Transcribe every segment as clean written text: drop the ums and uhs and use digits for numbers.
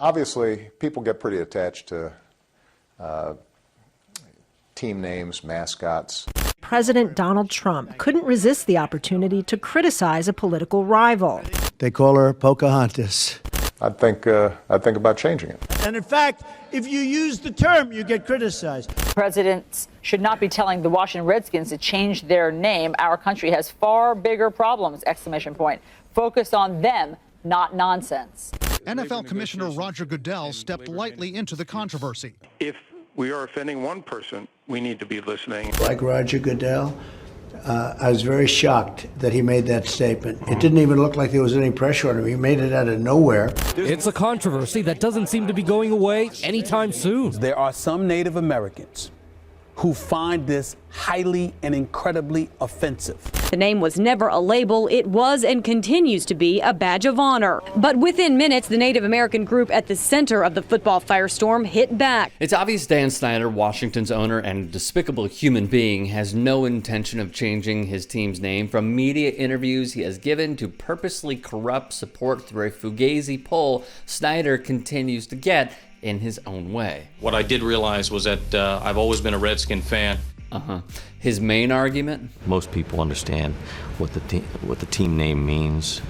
Obviously, people get pretty attached to team names, mascots. President Donald Trump couldn't resist the opportunity to criticize a political rival. They call her Pocahontas. I'd think about changing it. And in fact, if you use the term, you get criticized. Presidents should not be telling the Washington Redskins to change their name. Our country has far bigger problems, exclamation point. Focus on them, not nonsense. NFL Commissioner Roger Goodell stepped lightly into the controversy. If we are offending one person, we need to be listening. Like Roger Goodell, I was very shocked that he made that statement. It didn't even look like there was any pressure on him. He made it out of nowhere. It's a controversy that doesn't seem to be going away anytime soon. There are some Native Americans who find this highly and incredibly offensive. The name was never a label. It was and continues to be a badge of honor. But within minutes, the Native American group at the center of the football firestorm hit back. It's obvious Dan Snyder, Washington's owner and despicable human being, has no intention of changing his team's name. From media interviews he has given to purposely corrupt support through a Fugazi poll, Snyder continues to get in his own way. What I did realize was that I've always been a Redskin fan. His main argument? Most people understand what the team name means.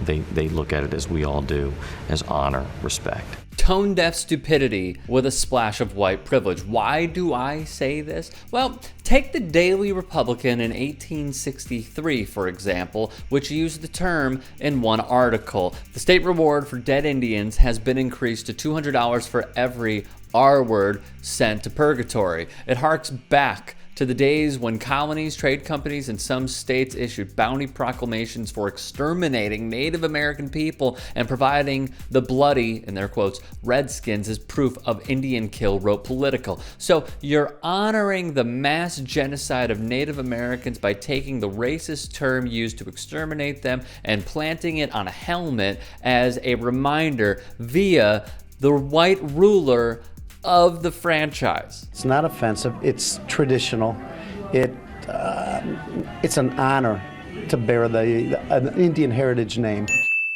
They look at it, as we all do, as honor, respect. Tone-deaf stupidity with a splash of white privilege. Why do I say this? Well, take the Daily Republican in 1863, for example, which used the term in one article. The state reward for dead Indians has been increased to $200 for every R word sent to purgatory. It harks back to the days when colonies, trade companies, and some states issued bounty proclamations for exterminating Native American people and providing the bloody, in their quotes, Redskins as proof of Indian kill, wrote Political. So you're honoring the mass genocide of Native Americans by taking the racist term used to exterminate them and planting it on a helmet as a reminder via the white ruler of the franchise. It's not offensive. It's traditional. It's an honor to bear an Indian heritage name.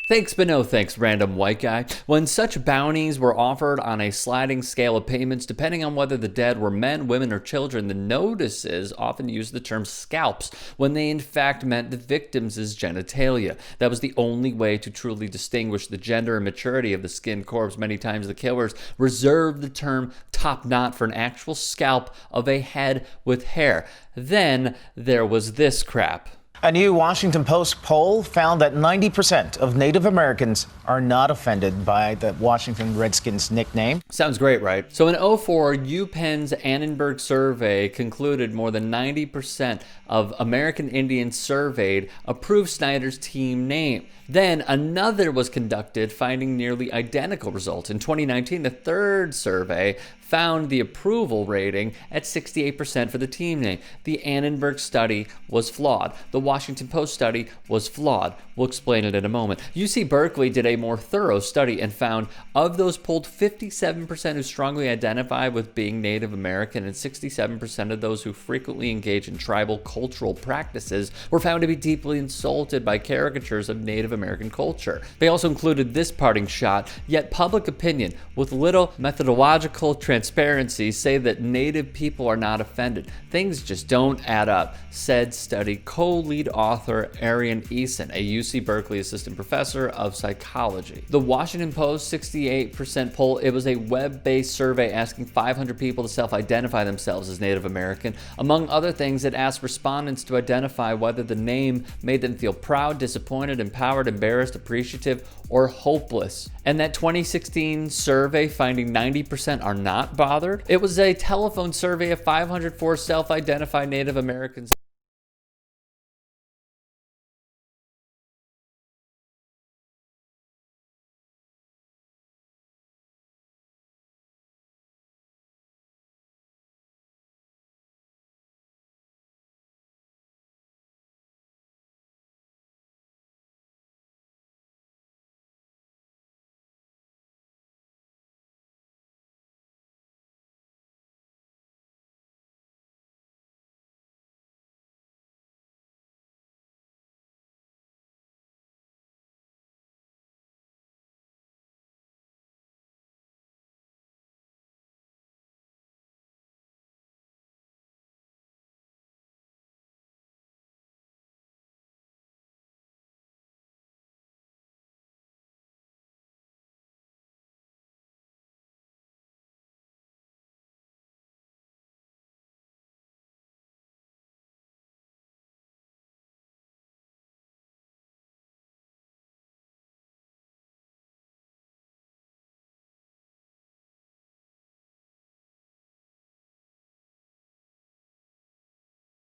Thanks, but no thanks, random white guy. When such bounties were offered on a sliding scale of payments, depending on whether the dead were men, women, or children, the notices often used the term scalps when they in fact meant the victims' genitalia. That was the only way to truly distinguish the gender and maturity of the skinned corpse. Many times the killers reserved the term top knot for an actual scalp of a head with hair. Then there was this crap. A new Washington Post poll found that 90% of Native Americans are not offended by the Washington Redskins nickname. Sounds great, right? So in 2004, UPenn's Annenberg survey concluded more than 90% of American Indians surveyed approved Snyder's team name. Then another was conducted, finding nearly identical results. In 2019, the third survey found the approval rating at 68% for the team name. The Annenberg study was flawed. The Washington Post study was flawed. We'll explain it in a moment. UC Berkeley did a more thorough study and found of those polled, 57% who strongly identify with being Native American and 67% of those who frequently engage in tribal cultural practices were found to be deeply insulted by caricatures of Native American culture. They also included this parting shot, yet public opinion with little methodological transparency say that Native people are not offended. Things just don't add up, said study co-lead author Arian Eason, a UC Berkeley assistant professor of psychology. The Washington Post 68% poll, it was a web-based survey asking 500 people to self-identify themselves as Native American. Among other things, it asked respondents to identify whether the name made them feel proud, disappointed, empowered, embarrassed, appreciative, or hopeless. And that 2016 survey finding 90% are not bothered. It was a telephone survey of 504 self-identified Native Americans.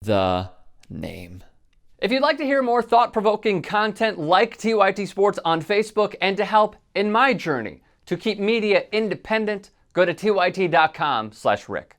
the name. If you'd like to hear more thought-provoking content like TYT Sports on Facebook and to help in my journey to keep media independent, go to tyt.com/Rick.